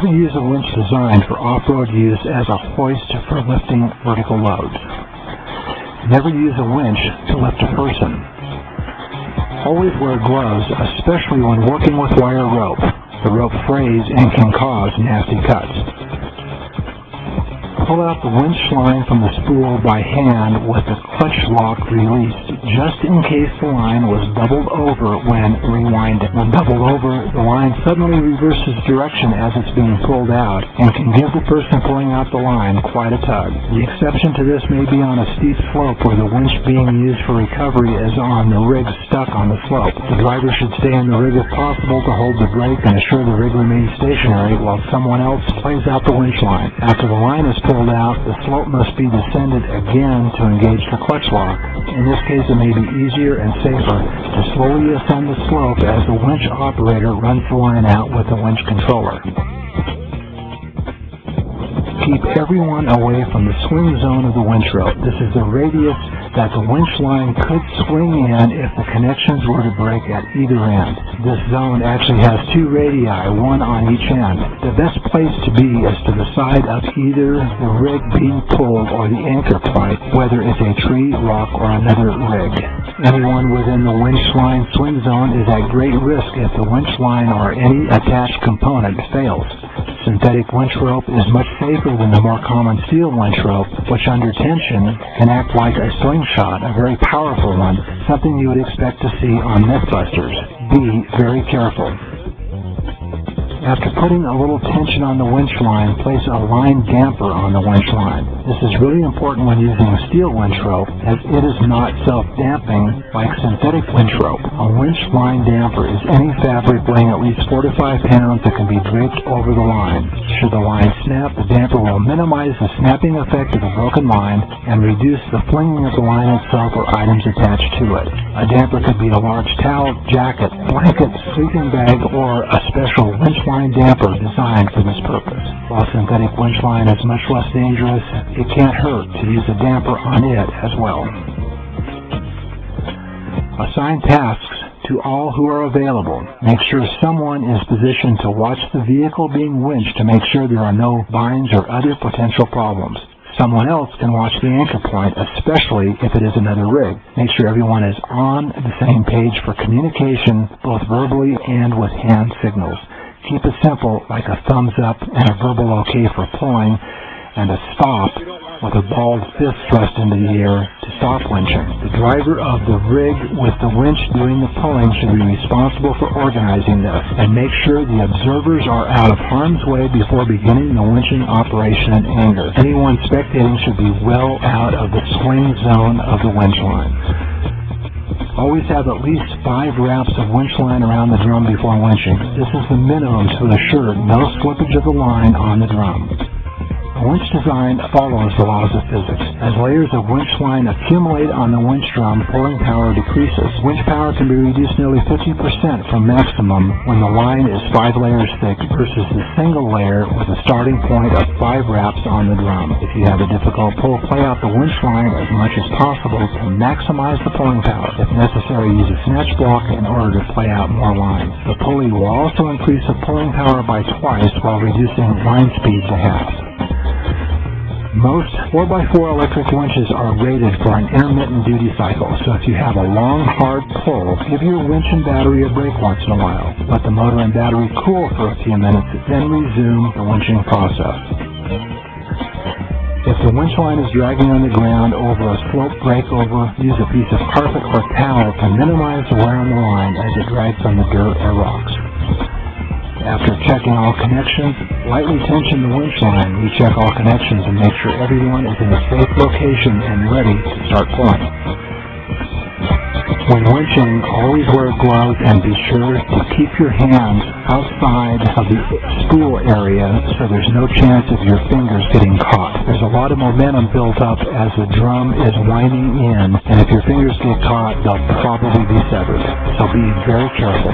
Never use a winch designed for off-road use as a hoist for lifting vertical loads. Never use a winch to lift a person. Always wear gloves, especially when working with wire rope. The rope frays and can cause nasty cuts. Pull out the winch line from the spool by hand with the clutch lock released, just in case the line was doubled over when rewinding. When doubled over, the line suddenly reverses direction as it's being pulled out and can give the person pulling out the line quite a tug. The exception to this may be on a steep slope where the winch being used for recovery is on the rig stuck on the slope. The driver should stay in the rig if possible to hold the brake and assure the rig remains stationary while someone else plays out the winch line. After the line is pulled out, the slope must be descended again to engage the clutch lock. In this case, it may be easier and safer to slowly ascend the slope as the winch operator runs the line out with the winch controller. Keep everyone away from the swing zone of the winch rope. This is the radius that the winch line could swing in if the connections were to break at either end. This zone actually has two radii, one on each end. The best place to be is to the side of either the rig being pulled or the anchor point, whether it's a tree, rock, or another rig. Anyone within the winch line swing zone is at great risk if the winch line or any attached component fails. Synthetic winch rope is much safer than the more common steel winch rope, which under tension can act like a slingshot, a very powerful one, something you would expect to see on Mythbusters. Be very careful. After putting a little tension on the winch line, place a line damper on the winch line. This is really important when using steel winch rope, as it is not self-damping like synthetic winch rope. A winch line damper is any fabric weighing at least 4 to 5 pounds that can be draped over the line. Should the line snap, the damper will minimize the snapping effect of the broken line and reduce the flinging of the line itself or items attached to it. A damper could be a large towel, jacket, blanket, sleeping bag, or a special winch line damper designed for this purpose. While synthetic winch line is much less dangerous, it can't hurt to use a damper on it as well. Assign tasks to all who are available. Make sure someone is positioned to watch the vehicle being winched to make sure there are no binds or other potential problems. Someone else can watch the anchor point, especially if it is another rig. Make sure everyone is on the same page for communication, both verbally and with hand signals. Keep it simple, like a thumbs up and a verbal okay for pulling, and a stop with a balled fist thrust into the air to stop winching. The driver of the rig with the winch doing the pulling should be responsible for organizing this, and make sure the observers are out of harm's way before beginning the winching operation in anger. Anyone spectating should be well out of the swing zone of the winch line. Always have at least 5 wraps of winch line around the drum before winching. This is the minimum to assure no slippage of the line on the drum. A winch design follows the laws of physics. As layers of winch line accumulate on the winch drum, pulling power decreases. Winch power can be reduced nearly 50% from maximum when the line is 5 layers thick versus the single layer with a starting point of 5 wraps on the drum. If you have a difficult pull, play out the winch line as much as possible to maximize the pulling power. If necessary, use a snatch block in order to play out more line. The pulley will also increase the pulling power by twice while reducing line speed to half. Most 4x4 electric winches are rated for an intermittent duty cycle, so if you have a long, hard pull, give your winch and battery a break once in a while. Let the motor and battery cool for a few minutes, then resume the winching process. If the winch line is dragging on the ground over a slope breakover, use a piece of carpet or towel to minimize the wear on the line as it drags on the dirt or rocks. After checking all connections, lightly tension the winch line, recheck all connections, and make sure everyone is in a safe location and ready to start pulling. When winching, always wear gloves and be sure to keep your hands outside of the spool area so there's no chance of your fingers getting caught. There's a lot of momentum built up as the drum is winding in, and if your fingers get caught, they'll probably be severed. So be very careful.